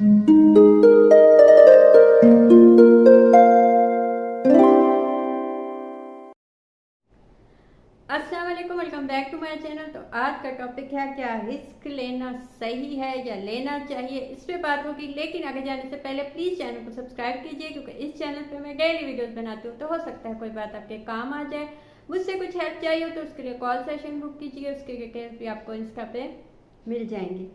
अस्सलाम वालेकुम, welcome back to my channel. तो आज का टॉपिक है क्या रिस्क लेना सही है या लेना चाहिए, इस पे बात होगी। लेकिन आगे जाने से पहले प्लीज़ चैनल को सब्सक्राइब कीजिए, क्योंकि इस चैनल पे मैं डेली वीडियोस बनाती हूँ। तो हो सकता है कोई बात आपके काम आ जाए, मुझसे कुछ हेल्प चाहिए हो तो उसके लिए कॉल सेशन बुक कीजिए, उसके डिटेल्स भी आपको इंस्टा पे मिल जाएंगी।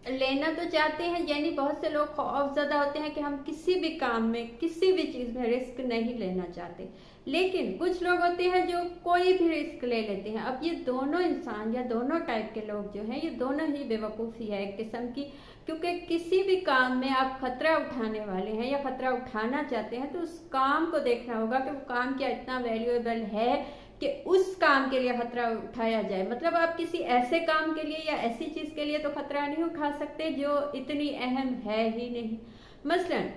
लेना तो चाहते हैं, यानी बहुत से लोग खौफजदा होते हैं कि हम किसी भी काम में, किसी भी चीज़ में रिस्क नहीं लेना चाहते। लेकिन कुछ लोग होते हैं जो कोई भी रिस्क ले लेते हैं। अब ये दोनों इंसान या दोनों टाइप के लोग जो हैं, ये दोनों ही बेवकूफ़ी है एक किस्म की। क्योंकि किसी भी काम में आप खतरा उठाने वाले हैं या खतरा उठाना चाहते हैं, तो उस काम को देखना होगा कि वो काम क्या इतना वैल्यूएबल है कि उस काम के लिए खतरा उठाया जाए। मतलब आप किसी ऐसे काम के लिए या ऐसी चीज के लिए तो खतरा नहीं उठा सकते जो इतनी अहम है ही नहीं। मसलन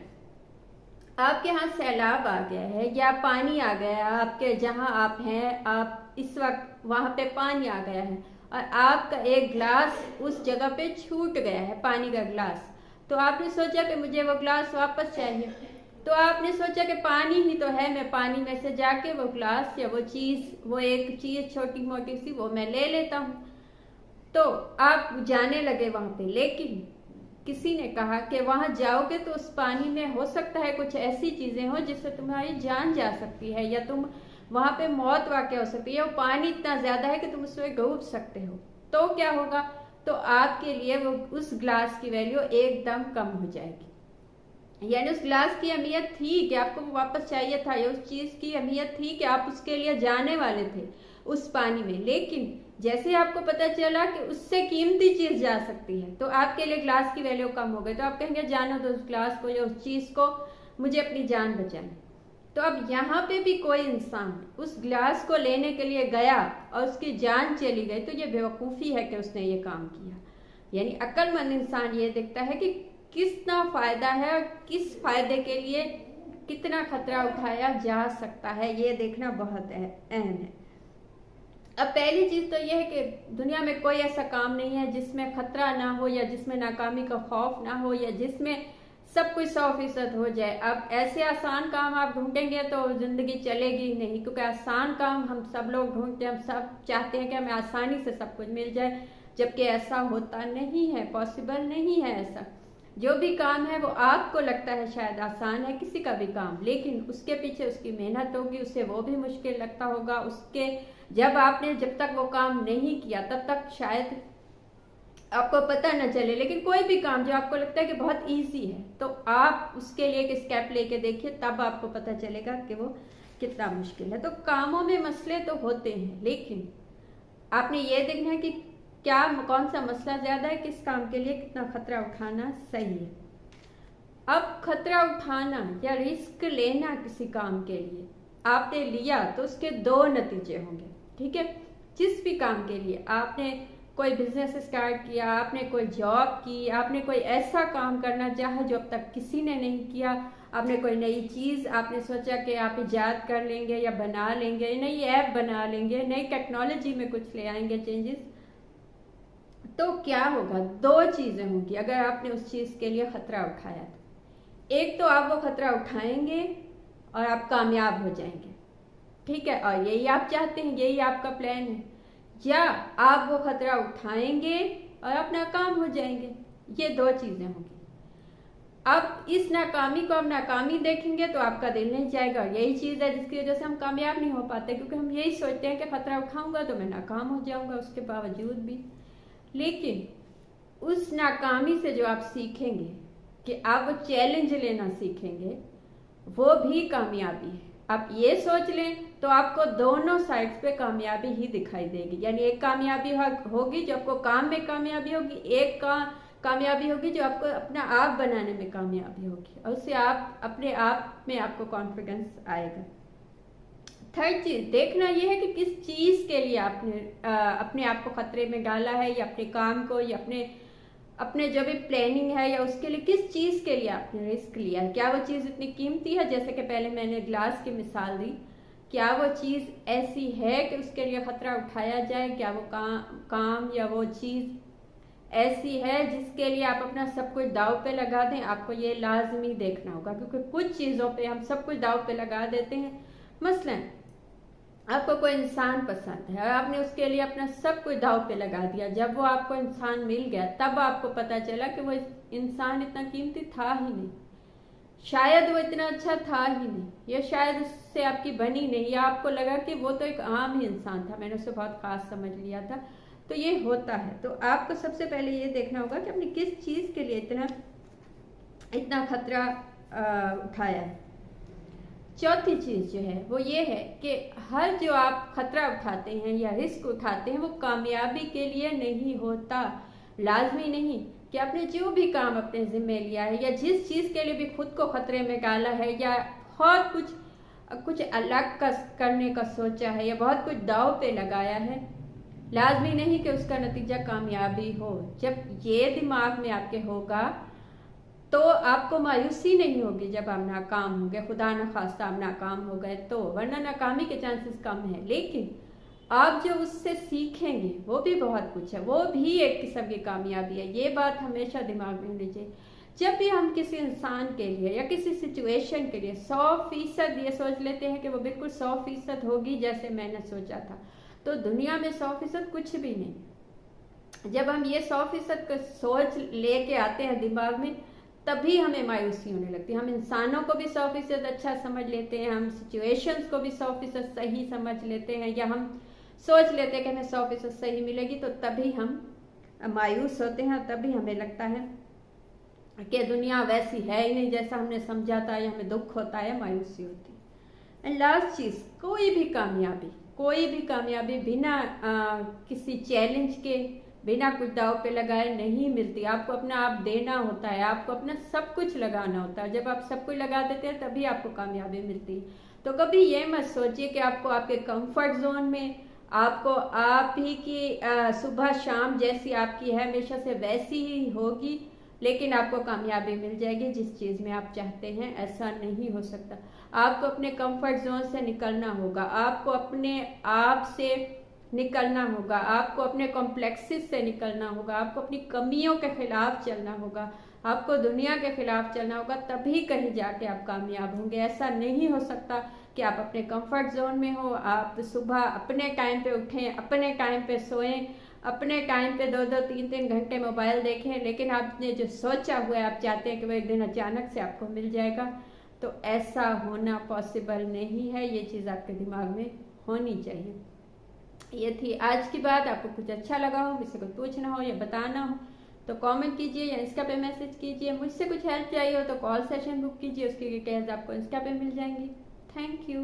आपके यहाँ सैलाब आ गया है या पानी आ गया है, आपके जहाँ आप हैं, आप इस वक्त वहां पे पानी आ गया है और आपका एक ग्लास उस जगह पे छूट गया है, पानी का ग्लास। तो आपने सोचा कि मुझे वो ग्लास वापस चाहिए। तो आपने सोचा कि पानी ही तो है, मैं पानी में से जाके वो ग्लास या वो चीज़, वो एक चीज़ छोटी मोटी सी, वो मैं ले लेता हूँ। तो आप जाने लगे वहां पे। लेकिन किसी ने कहा कि वहां जाओगे तो उस पानी में हो सकता है कुछ ऐसी चीजें हो जिससे तुम्हारी जान जा सकती है, या तुम वहां पे मौत वाक़या हो सकती है। वो पानी इतना ज्यादा है कि तुम उसमें डूब सकते हो। तो क्या होगा? तो आपके लिए वो उस ग्लास की वैल्यू एकदम कम हो जाएगी। यानी उस ग्लास की अहमियत थी कि आपको वापस चाहिए था, या उस चीज की अहमियत थी कि आप उसके लिए जाने वाले थे उस पानी में। लेकिन जैसे आपको पता चला कि उससे कीमती चीज जा सकती है, तो आपके लिए ग्लास की वैल्यू कम हो गई। तो आप कहेंगे जानो तो उस ग्लास को या उस चीज को, मुझे अपनी जान बचानी। तो अब यहाँ पे भी कोई इंसान उस ग्लास को लेने के लिए गया और उसकी जान चली गई, तो ये बेवकूफ़ी है कि उसने ये काम किया। यानी अक्लमंद इंसान ये देखता है कि कितना फायदा है और किस फायदे के लिए कितना खतरा उठाया जा सकता है, ये देखना बहुत अहम है। अब पहली चीज तो यह है कि दुनिया में कोई ऐसा काम नहीं है जिसमें खतरा ना हो, या जिसमें नाकामी का खौफ ना हो, या जिसमें सब कुछ 100% हो जाए। अब ऐसे आसान काम आप ढूंढेंगे तो जिंदगी चलेगी नहीं, क्योंकि आसान काम हम सब लोग ढूंढते हैं। हम सब चाहते हैं कि हमें आसानी से सब कुछ मिल जाए, जबकि ऐसा होता नहीं है, पॉसिबल नहीं है ऐसा। जो भी काम है वो आपको लगता है शायद आसान है, किसी का भी काम, लेकिन उसके पीछे उसकी मेहनत होगी, उसे वो भी मुश्किल लगता होगा। उसके जब तक वो काम नहीं किया तब तक शायद आपको पता न चले। लेकिन कोई भी काम जो आपको लगता है कि बहुत इजी है, तो आप उसके लिए एक स्टेप लेके देखिए, तब आपको पता चलेगा कि वो कितना मुश्किल है। तो कामों में मसले तो होते हैं, लेकिन आपने ये देखना है कि क्या कौन सा मसला ज्यादा है, किस काम के लिए कितना खतरा उठाना सही है। अब खतरा उठाना या रिस्क लेना किसी काम के लिए आपने लिया तो उसके दो नतीजे होंगे, ठीक है। जिस भी काम के लिए आपने कोई बिजनेस स्टार्ट किया, आपने कोई जॉब की, आपने कोई ऐसा काम करना चाहा जो अब तक किसी ने नहीं किया, आपने कोई नई चीज़ आपने सोचा कि आप इजाद कर लेंगे या बना लेंगे, नई ऐप बना लेंगे, नई टेक्नोलॉजी में कुछ ले आएंगे चेंजेस, तो क्या होगा? दो चीज़ें होंगी अगर आपने उस चीज़ के लिए खतरा उठाया तो। एक तो आप वो खतरा उठाएंगे और आप कामयाब हो जाएंगे, ठीक है, और यही आप चाहते हैं, यही आपका प्लान है। या आप वो खतरा उठाएंगे और आप नाकाम हो जाएंगे। ये दो चीजें होंगी। अब इस नाकामी को आप नाकामी देखेंगे तो आपका दिल नहीं जाएगा, और यही चीज है जिसकी वजह से हम कामयाब नहीं हो पाते, क्योंकि हम यही सोचते हैं कि खतरा उठाऊंगा तो मैं नाकाम हो जाऊंगा उसके बावजूद भी। लेकिन उस नाकामी से जो आप सीखेंगे कि आप वो चैलेंज लेना सीखेंगे, वो भी कामयाबी है। आप ये सोच लें तो आपको दोनों साइड्स पे कामयाबी ही दिखाई देगी। यानी एक कामयाबी होगी जो आपको काम में कामयाबी होगी, एक कामयाबी होगी जो आपको अपना आप बनाने में कामयाबी होगी, और उससे आप अपने आप में आपको कॉन्फिडेंस आएगा। थर्ड चीज देखना यह है कि किस चीज के लिए आपने अपने आप को खतरे में डाला है, या अपने काम को, या अपने जो भी प्लानिंग है, या उसके लिए किस चीज के लिए आपने रिस्क लिया है। क्या वो चीज इतनी कीमती है, जैसे कि पहले मैंने ग्लास की मिसाल दी, क्या वो चीज ऐसी है कि उसके लिए खतरा उठाया जाए? क्या वो काम या वो चीज ऐसी है जिसके लिए आप अपना सब कुछ दाव पे लगा दें, आपको ये लाजमी देखना होगा, क्योंकि कुछ चीज़ों पे हम सब कुछ दाव पे लगा देते हैं। मसलन आपको कोई इंसान पसंद है और आपने उसके लिए अपना सब कुछ दाव पे लगा दिया, जब वो आपको इंसान मिल गया तब आपको पता चला कि वो इंसान इतना कीमती था ही नहीं, शायद वो इतना अच्छा था ही नहीं, या शायद उससे आपकी बनी नहीं, या आपको लगा कि वो तो एक आम ही इंसान था, मैंने उसे बहुत खास समझ लिया था। तो ये होता है। तो आपको सबसे पहले ये देखना होगा कि आपने किस चीज़ के लिए इतना खतरा उठाया है। चौथी चीज़ जो है वो ये है कि हर जो आप खतरा उठाते हैं या रिस्क उठाते हैं वो कामयाबी के लिए नहीं होता। लाजमी नहीं कि आपने जो भी काम अपने ज़िम्मे लिया है या जिस चीज़ के लिए भी खुद को खतरे में डाला है या बहुत कुछ अलग करने का सोचा है या बहुत कुछ दाव पे लगाया है, लाजमी नहीं कि उसका नतीजा कामयाबी हो। जब ये दिमाग में आपके होगा तो आपको मायूसी नहीं होगी जब आप नाकाम होंगे, खुदा न खास्ता आप नाकाम हो गए तो, वरना नाकामी के चांसेस कम है। लेकिन आप जो उससे सीखेंगे वो भी बहुत कुछ है, वो भी एक किस्म की कामयाबी है। ये बात हमेशा दिमाग में होनी चाहिए। जब भी हम किसी इंसान के लिए या किसी सिचुएशन के लिए 100% ये सोच लेते हैं कि वो बिल्कुल 100% होगी जैसे मैंने सोचा था, तो दुनिया में 100% कुछ भी नहीं। जब हम ये 100% का सोच लेके आते हैं दिमाग में, तभी हमें मायूसी होने लगती है। हम इंसानों को भी 100% अच्छा समझ लेते हैं, हम सिचुएशंस को भी 100% सही समझ लेते हैं, या हम सोच लेते हैं कि हमें 100% सही मिलेगी, तो तभी हम मायूस होते हैं, तभी हमें लगता है कि दुनिया वैसी है ही नहीं जैसा हमने समझा था, या हमें दुख होता है, मायूसी होती है। एंड लास्ट चीज़, कोई भी कामयाबी बिना किसी चैलेंज के, बिना कुछ दाव पे लगाए नहीं मिलती। आपको अपना आप देना होता है, आपको अपना सब कुछ लगाना होता है। जब आप सब कुछ लगा देते हैं तभी आपको कामयाबी मिलती है। तो कभी ये मत सोचिए कि आपको आपके कंफर्ट जोन में आपको आप ही की सुबह शाम जैसी आपकी है हमेशा से वैसी ही होगी, लेकिन आपको कामयाबी मिल जाएगी जिस चीज़ में आप चाहते हैं। ऐसा नहीं हो सकता। आपको अपने कंफर्ट जोन से निकलना होगा, आपको अपने आप से निकलना होगा, आपको अपने कॉम्प्लेक्सेस से निकलना होगा, आपको अपनी कमियों के खिलाफ चलना होगा, आपको दुनिया के खिलाफ चलना होगा, तभी कहीं जाके आप कामयाब होंगे। ऐसा नहीं हो सकता कि आप अपने कंफर्ट जोन में हो, आप सुबह अपने टाइम पे उठें, अपने टाइम पे सोएं, अपने टाइम पे 2-2, 3-3 घंटे मोबाइल देखें, लेकिन आपने जो सोचा हुआ है आप चाहते हैं कि वो एक दिन अचानक से आपको मिल जाएगा, तो ऐसा होना पॉसिबल नहीं है। ये चीज़ आपके दिमाग में होनी चाहिए। ये थी आज की बात। आपको कुछ अच्छा लगा हो, मुझसे कुछ पूछना हो या बताना हो तो कमेंट कीजिए या इंस्टा पे मैसेज कीजिए। मुझसे कुछ हेल्प चाहिए हो तो कॉल सेशन बुक कीजिए, उसकी डिटेल्स आपको इंस्टा पे मिल जाएंगी। Thank you.